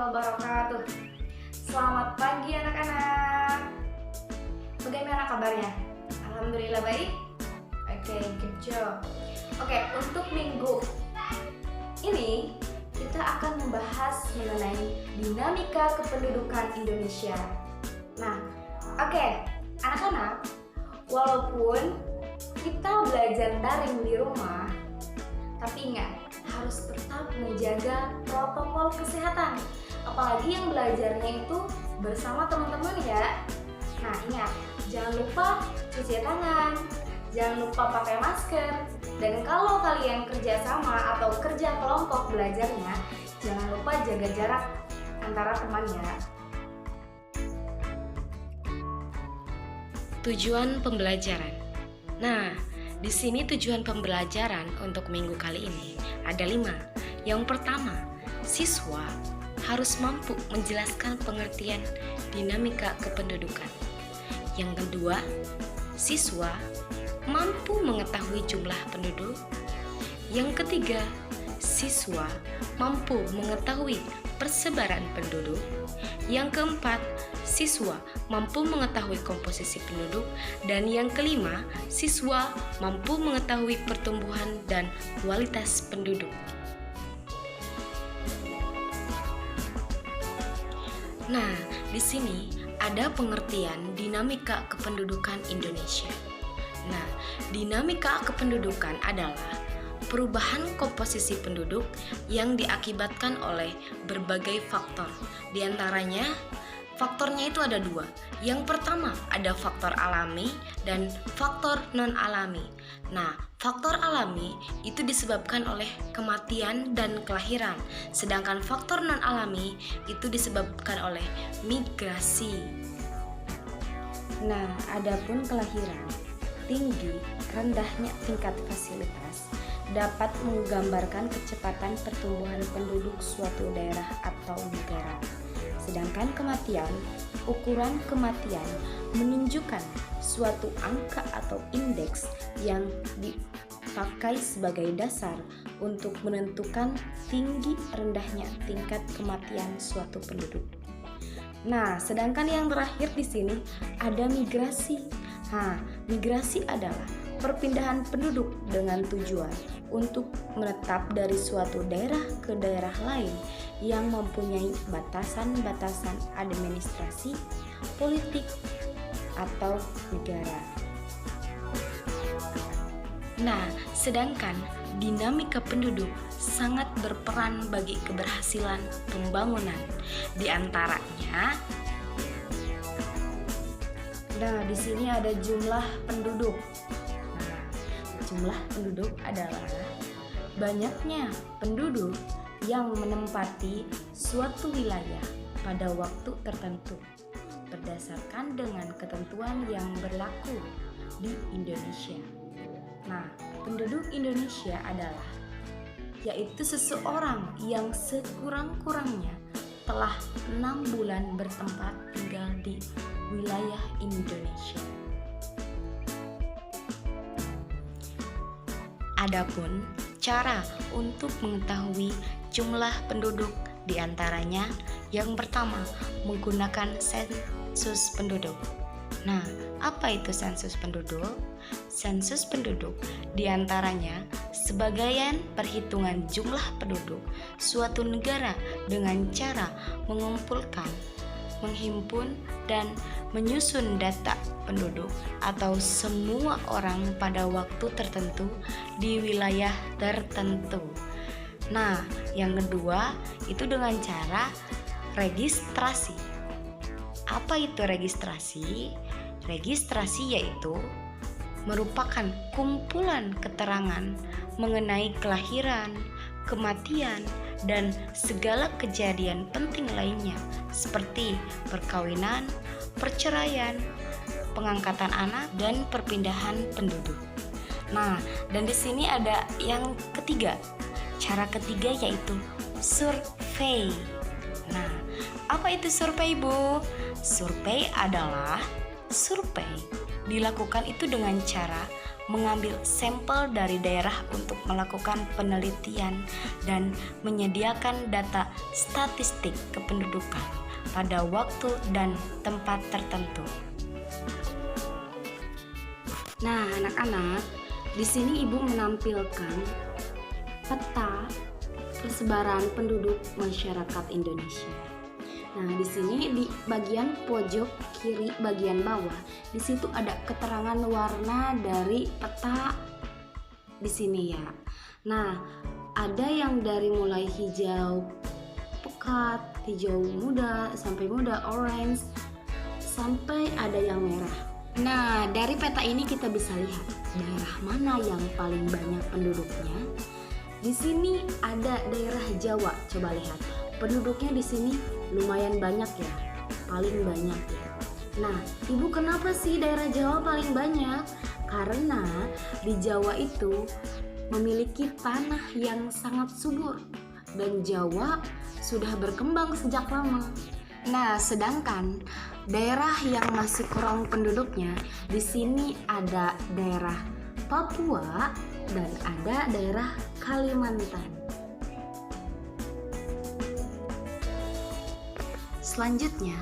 wabarakatuh. Selamat pagi anak-anak. Bagaimana kabarnya? Alhamdulillah baik. Oke, good job. Oke, untuk minggu ini kita akan membahas mengenai dinamika kependudukan Indonesia. Nah, oke, anak-anak, walaupun kita belajar daring di rumah, tapi ingat, harus tetap menjaga protokol kesehatan. Apalagi yang belajarnya itu bersama teman-teman ya. Nah ingat, jangan lupa cuci tangan, jangan lupa pakai masker. Dan kalau kalian kerja sama atau kerja kelompok belajarnya, jangan lupa jaga jarak antara teman ya. Tujuan pembelajaran. Nah, di sini tujuan pembelajaran untuk minggu kali ini ada 5. Yang pertama, siswa harus mampu menjelaskan pengertian dinamika kependudukan. Yang kedua, siswa mampu mengetahui jumlah penduduk. Yang ketiga, siswa mampu mengetahui persebaran penduduk. Yang keempat, siswa mampu mengetahui komposisi penduduk. Dan yang kelima, siswa mampu mengetahui pertumbuhan dan kualitas penduduk. Nah, di sini ada pengertian dinamika kependudukan Indonesia. Nah, dinamika kependudukan adalah perubahan komposisi penduduk yang diakibatkan oleh berbagai faktor. Di antaranya, faktornya itu ada 2. Yang pertama ada faktor alami dan faktor non-alami. Nah, faktor alami itu disebabkan oleh kematian dan kelahiran, sedangkan faktor non-alami itu disebabkan oleh migrasi. Nah, adapun kelahiran, tinggi, rendahnya tingkat fasilitas dapat menggambarkan kecepatan pertumbuhan penduduk suatu daerah atau negara. Sedangkan kematian, ukuran kematian menunjukkan suatu angka atau indeks yang dipakai sebagai dasar untuk menentukan tinggi rendahnya tingkat kematian suatu penduduk. Nah, sedangkan yang terakhir di sini ada migrasi. Nah, migrasi adalah perpindahan penduduk dengan tujuan untuk menetap dari suatu daerah ke daerah lain yang mempunyai batasan-batasan administrasi, politik, atau negara. Nah, sedangkan dinamika penduduk sangat berperan bagi keberhasilan pembangunan. Di antaranya, nah di sini ada jumlah penduduk. Nah, jumlah penduduk adalah banyaknya penduduk yang menempati suatu wilayah pada waktu tertentu berdasarkan dengan ketentuan yang berlaku di Indonesia. Nah, penduduk Indonesia adalah yaitu seseorang yang sekurang-kurangnya telah 6 bulan bertempat tinggal di wilayah Indonesia. adapun cara untuk mengetahui jumlah penduduk diantaranya yang pertama menggunakan sensus penduduk. Nah, apa itu sensus penduduk? Sensus penduduk diantaranya sebagian perhitungan jumlah penduduk suatu negara dengan cara mengumpulkan, menghimpun, dan menyusun data penduduk atau semua orang pada waktu tertentu di wilayah tertentu. Nah, yang kedua itu dengan cara registrasi. Apa itu registrasi? Registrasi yaitu merupakan kumpulan keterangan mengenai kelahiran, kematian, dan segala kejadian penting lainnya seperti perkawinan, perceraian, pengangkatan anak, dan perpindahan penduduk. Nah, dan di sini ada yang ketiga. Cara ketiga yaitu survei. Nah, apa itu survei, Bu? Survei adalah survei dilakukan itu dengan cara mengambil sampel dari daerah untuk melakukan penelitian dan menyediakan data statistik kependudukan pada waktu dan tempat tertentu. Nah, anak-anak, di sini Ibu menampilkan peta persebaran penduduk masyarakat Indonesia. Nah, di sini di bagian pojok kiri bagian bawah, di situ ada keterangan warna dari peta di sini ya. Nah, ada yang dari mulai hijau pekat, hijau muda, sampai muda, orange, sampai ada yang merah. Nah, dari peta ini kita bisa lihat daerah mana yang paling banyak penduduknya. Di sini ada daerah Jawa, coba lihat. Penduduknya di sini lumayan banyak ya, paling banyak ya. Nah, Ibu kenapa sih daerah Jawa paling banyak? Karena di Jawa itu memiliki tanah yang sangat subur dan Jawa sudah berkembang sejak lama. Nah, sedangkan daerah yang masih kurang penduduknya, di sini ada daerah Papua dan ada daerah Kalimantan. Selanjutnya,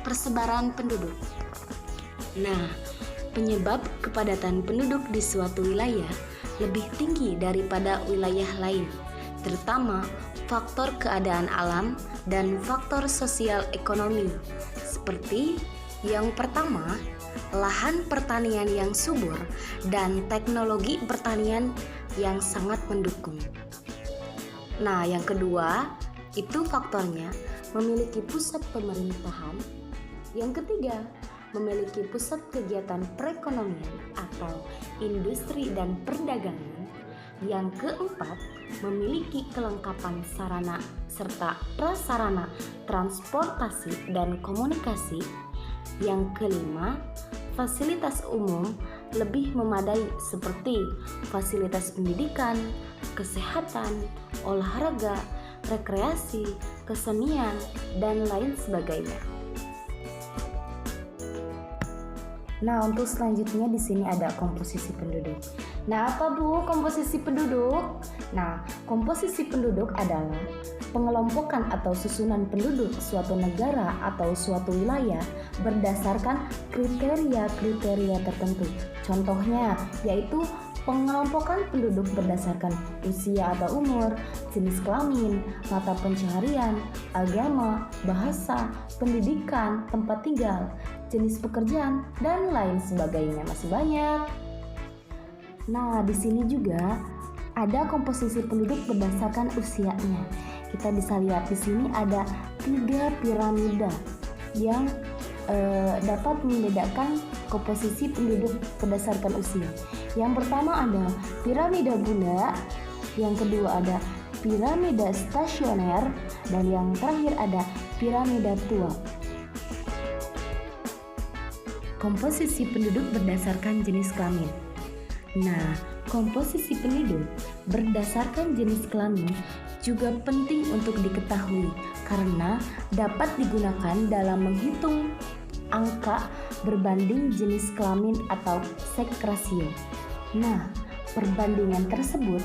persebaran penduduk. Nah, penyebab kepadatan penduduk di suatu wilayah lebih tinggi daripada wilayah lain, terutama faktor keadaan alam dan faktor sosial ekonomi. Seperti yang pertama, lahan pertanian yang subur dan teknologi pertanian yang sangat mendukung. Nah, yang kedua, itu faktornya memiliki pusat pemerintahan. Yang ketiga, memiliki pusat kegiatan perekonomian atau industri dan perdagangan. Yang keempat, memiliki kelengkapan sarana serta prasarana transportasi dan komunikasi. Yang kelima, fasilitas umum lebih memadai seperti fasilitas pendidikan, kesehatan, olahraga, rekreasi, kesenian, dan lain sebagainya. Nah, untuk selanjutnya di sini ada komposisi penduduk. Nah, apa Bu komposisi penduduk? Nah, komposisi penduduk adalah pengelompokan atau susunan penduduk suatu negara atau suatu wilayah berdasarkan kriteria-kriteria tertentu. Contohnya yaitu pengelompokan penduduk berdasarkan usia atau umur, jenis kelamin, mata pencaharian, agama, bahasa, pendidikan, tempat tinggal, jenis pekerjaan, dan lain sebagainya. Masih banyak. Nah, di sini juga ada komposisi penduduk berdasarkan usianya. Kita bisa lihat di sini ada 3 piramida yang dapat membedakan komposisi penduduk berdasarkan usia. Yang pertama ada piramida bunda, yang kedua ada piramida stasioner, dan yang terakhir ada piramida tua. Komposisi penduduk berdasarkan jenis kelamin. Nah, komposisi penduduk berdasarkan jenis kelamin juga penting untuk diketahui karena dapat digunakan dalam menghitung angka berbanding jenis kelamin atau sex ratio. Nah, perbandingan tersebut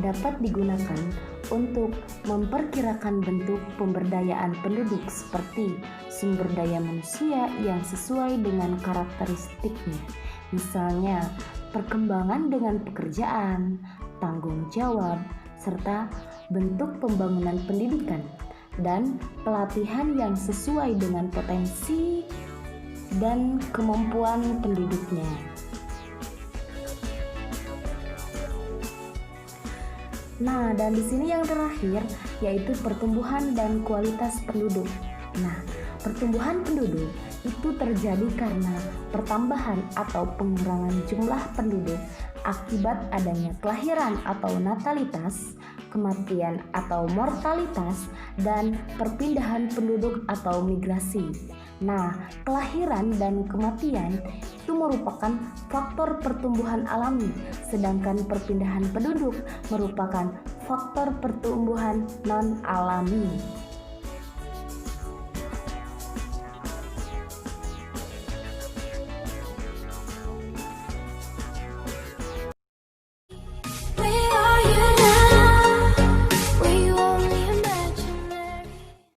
dapat digunakan untuk memperkirakan bentuk pemberdayaan penduduk seperti sumber daya manusia yang sesuai dengan karakteristiknya. Misalnya, perkembangan dengan pekerjaan, tanggung jawab, serta bentuk pembangunan pendidikan dan pelatihan yang sesuai dengan potensi dan kemampuan penduduknya. Nah, dan di sini yang terakhir yaitu pertumbuhan dan kualitas penduduk. Nah, pertumbuhan penduduk itu terjadi karena pertambahan atau pengurangan jumlah penduduk akibat adanya kelahiran atau natalitas, kematian atau mortalitas, dan perpindahan penduduk atau migrasi. Nah, kelahiran dan kematian itu merupakan faktor pertumbuhan alami, sedangkan perpindahan penduduk merupakan faktor pertumbuhan non-alami.